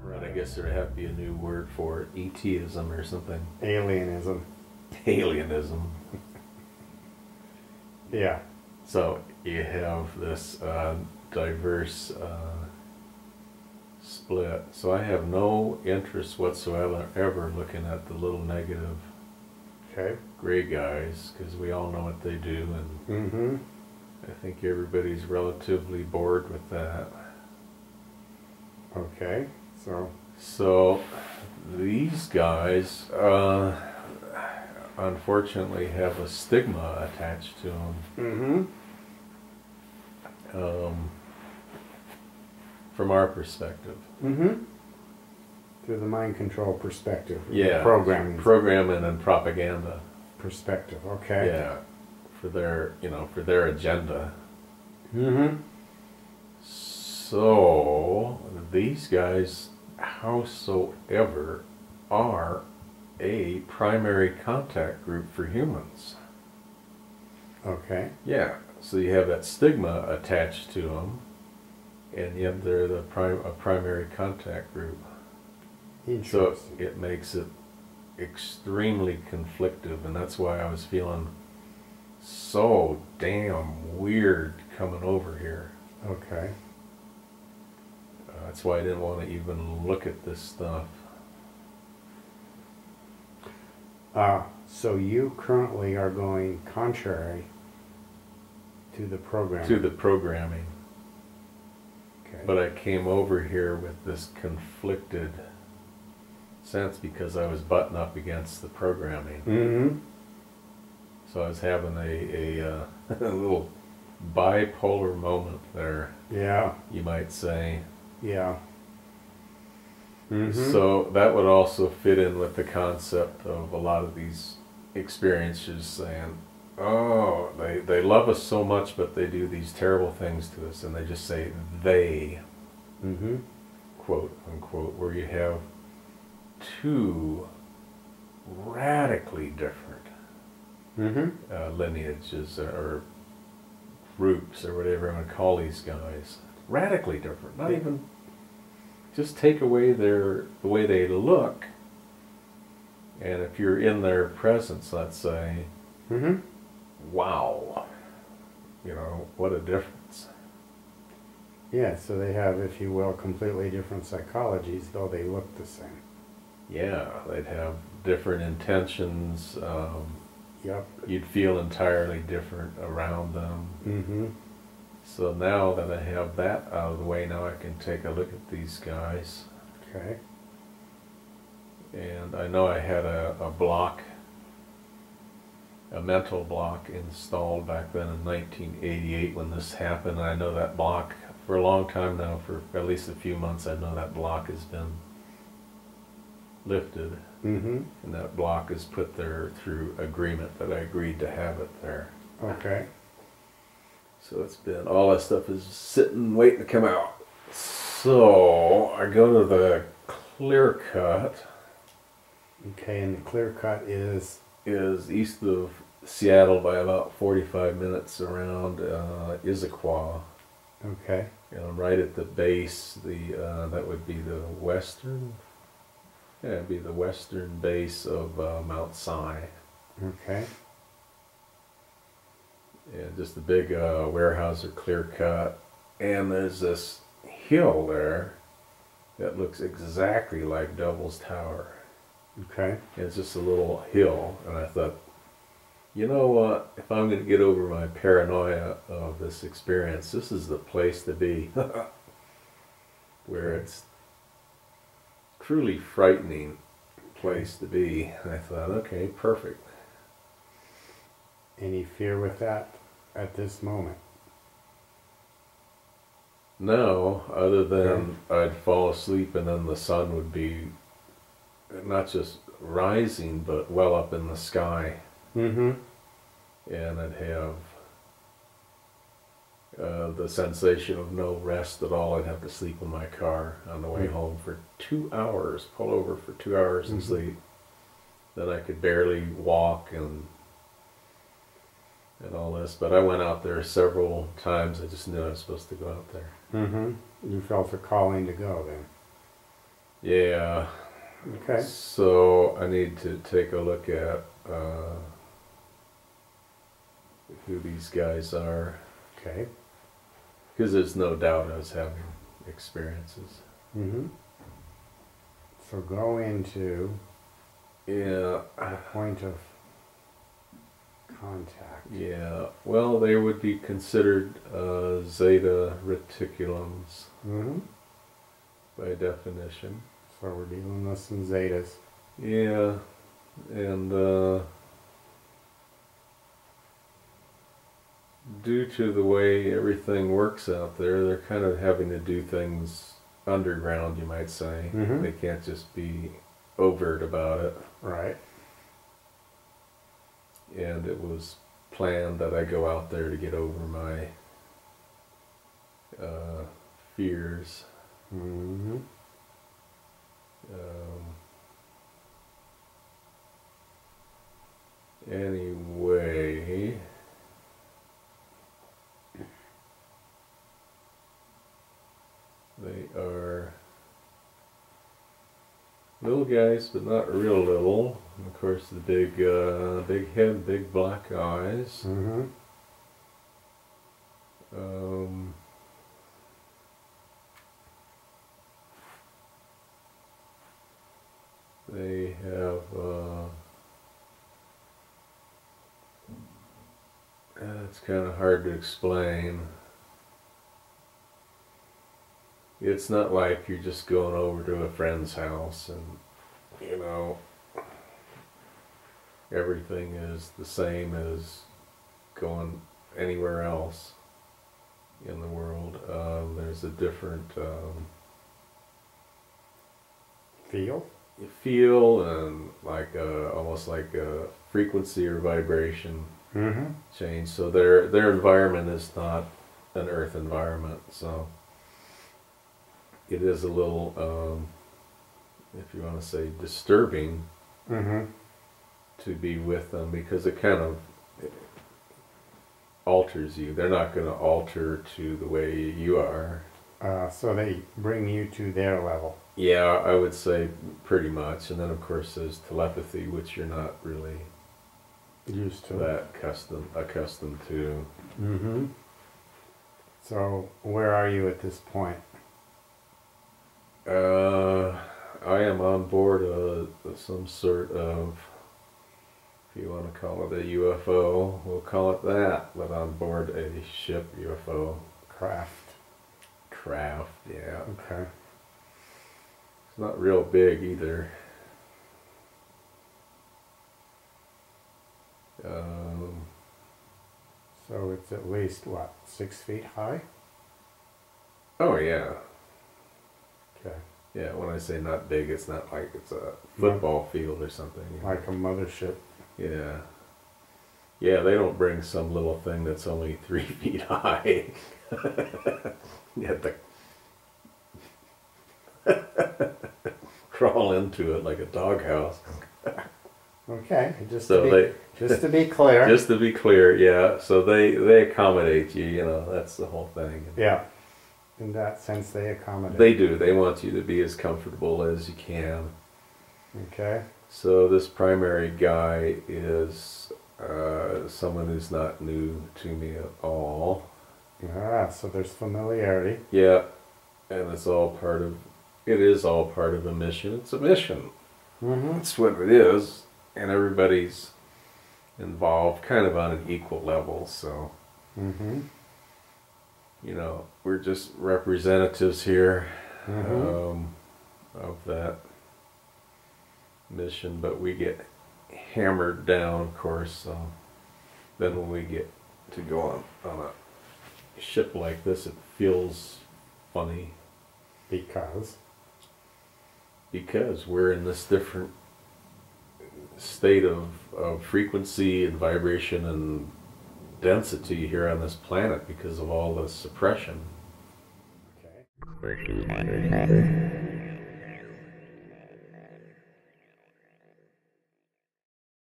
Right, I guess there'd have to be a new word for it. ETism or something. Alienism. Alienism. Yeah. So you have this diverse split. So I have no interest whatsoever ever looking at the little negative Okay. gray guys, because we all know what they do, and Mm-hmm. I think everybody's relatively bored with that. Okay. So these guys unfortunately have a stigma attached to them. Mm-hmm. From our perspective. Mm-hmm. Through the mind control perspective. Yeah. Programming and propaganda. Perspective. Okay. Yeah. For their agenda. Mm-hmm. So these guys, howsoever, are a primary contact group for humans. Okay. Yeah. So you have that stigma attached to them, and yet they're a primary contact group. So it makes it extremely conflictive, and that's why I was feeling so damn weird coming over here. Okay. That's why I didn't want to even look at this stuff. So you currently are going contrary to the program. To the programming. Okay. But I came over here with this conflicted sense because I was butting up against the programming. Mm-hmm. So I was having a little bipolar moment there. Yeah. You might say. Yeah. Mm-hmm. So that would also fit in with the concept of a lot of these experiences saying, oh, they love us so much, but they do these terrible things to us, and they just say they, Mm-hmm. quote unquote, where you have two radically different Mm-hmm. lineages or groups or whatever you want to call these guys. Radically different. Not even, just take away the way they look, and if you're in their presence, let's say, Mm-hmm. wow, what a difference. Yeah, so they have, if you will, completely different psychologies, though they look the same. Yeah, they'd have different intentions. Yep. You'd feel entirely different around them. Mm-hmm. So now that I have that out of the way, now I can take a look at these guys. Okay. And I know I had a block, a mental block installed back then in 1988 when this happened. I know that block for a long time now, for at least a few months, I know that block has been lifted. Mm-hmm. And that block is put there through agreement that I agreed to have it there. Okay. So it's been, all that stuff is sitting, waiting to come out. So I go to the clear cut. Okay, and the clear cut is East of Seattle by about 45 minutes around Issaquah. okay. And I'm right at the base, that would be the western, it'd be the western base of Mount Si. Okay. And just a big Weyerhaeuser clear cut. And there's this hill there that looks exactly like Devil's Tower. Okay. And it's just a little hill. And I thought, you know what? If I'm going to get over my paranoia of this experience, this is the place to be. Where it's truly frightening place to be. And I thought, okay, perfect. Any fear with that at this moment? No, other than I'd fall asleep and then the sun would be not just rising, but well up in the sky. Mm-hmm. And I'd have the sensation of no rest at all. I'd have to sleep in my car on the way home for 2 hours, pull over for 2 hours and sleep. Then I could barely walk, and and all this. But I went out there several times. I just knew I was supposed to go out there. Mm-hmm. You felt a calling to go then. Yeah. Okay. So I need to take a look at who these guys are. Okay. Because there's no doubt I was having experiences. Mm-hmm. So go into Yeah. the point of contact. Yeah. Well, they would be considered zeta reticulums Mm-hmm. by definition. So we're dealing with some zetas. Yeah. And due to the way everything works out there, they're kind of having to do things underground, you might say. Mm-hmm. They can't just be overt about it. Right. And it was planned that I go out there to get over my fears. Mm-hmm. Anyway, they are little guys, but not real little. And of course, the big head, big black eyes. Mm-hmm. They have it's kind of hard to explain. It's not like you're just going over to a friend's house and, you know, everything is the same as going anywhere else in the world. There's a different feel and like almost like a frequency or vibration Mm-hmm. change. So their environment is not an Earth environment. So it is a little, if you want to say, disturbing Mm-hmm. to be with them because it kind of alters you. They're not going to alter to the way you are. So they bring you to their level. Yeah, I would say pretty much. And then of course there's telepathy, which you're not really Used to. that accustomed to. Mm-hmm. So where are you at this point? I am on board some sort of, if you want to call it a UFO, we'll call it that, but on board a ship UFO. Craft, yeah. Okay. It's not real big either. So it's at least, what, 6 feet high? Oh yeah. Okay. Yeah, when I say not big, it's not like it's a football field or something. Like a mothership. Yeah. Yeah, they don't bring some little thing that's only 3 feet high. You have to crawl into it like a doghouse. Okay, just So to be clear. Just to be clear, yeah. So they accommodate you, you know, that's the whole thing. Yeah. In that sense, they accommodate. They do. They want you to be as comfortable as you can. Okay. So this primary guy is someone who's not new to me at all. So there's familiarity. Yeah, and it's all part of. It is all part of a mission. It's a mission. Mm-hmm. That's what it is, and everybody's involved, kind of on an equal level. So. Mm-hmm. You know, we're just representatives here Mm-hmm. of that mission, but we get hammered down, of course. So then when we get to go on a ship like this, it feels funny Because we're in this different state of frequency and vibration and density here on this planet because of all the suppression. Okay.